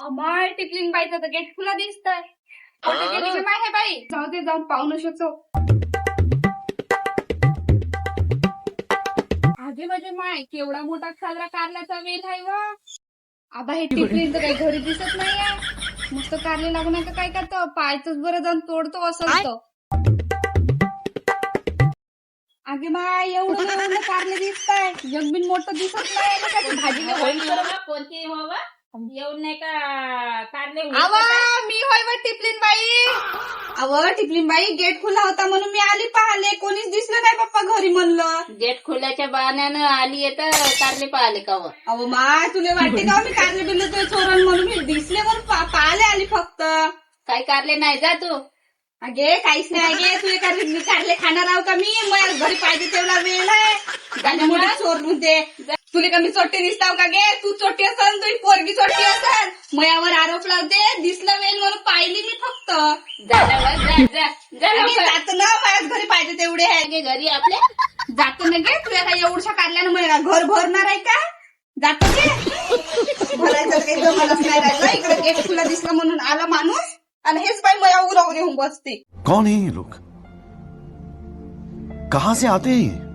अमाय tickling बाईचं तर gate खुला दिसतंय. कुठे गेली की माय हे बाई? जाऊ दे, जाऊन पाहू न शकतो. आगे म्हणजे माय केवढा मोठा साजरा कारल्याचा वेल आहे वा. आबा हे टिकलिंग तर काही घरी दिसत नाहीये. मस्त कारले लागून आहे का काय करतो? पायच बरं जाऊन तोडतो असं तो. आगे माय एवढं कारले दिसताय. जगबिन मोठं दिसत नाही. भाजी होईल कोणती हवा येऊन नाही का कारले आवा मी होय व टिपलिन बाई. अव टिपलिन बाई गेट खुला होता म्हणून मी आली पाहिले. कोणीच दिसलं नाही पप्पा घरी म्हणलं. गेट खोल्याच्या बहाण्यानं आली येत कारले पाहिले का वर. अहो मा तुला वाटते का मी कारले बिरले तुझे चोरण म्हणून मी दिसले म्हणून पाहिले आली फक्त. काही कारले नाही जा तू. अगे काहीच नाही गे. तुझे कारले खाणार आहो का मी? मग घरी पाहिजे तेवढा वेळ आहे. गाण्यामुळे चोरून दे. तुला का मी चोट्टी दिसताव का गे? तू चोट्टी असल तुझी पोरगी चोट्टी असल. मयावर आरोप लावते. दिसलं वेळ म्हणून पाहिली मी फक्त. जात ना माझ्याच घरी पाहिजे तेवढे आहे घरी आपल्या जात ना गे. तुला काय एवढ्या कारल्यानं मला घर भरणार आहे का? जातो गे. भरायचं काही जमानच नाही राहिलं. इकडे गेट खुला दिसला म्हणून आला माणूस आणि हेच बाई मया उरावर येऊन बसते. कौन है ये लोग? कहाँ से आते हैं?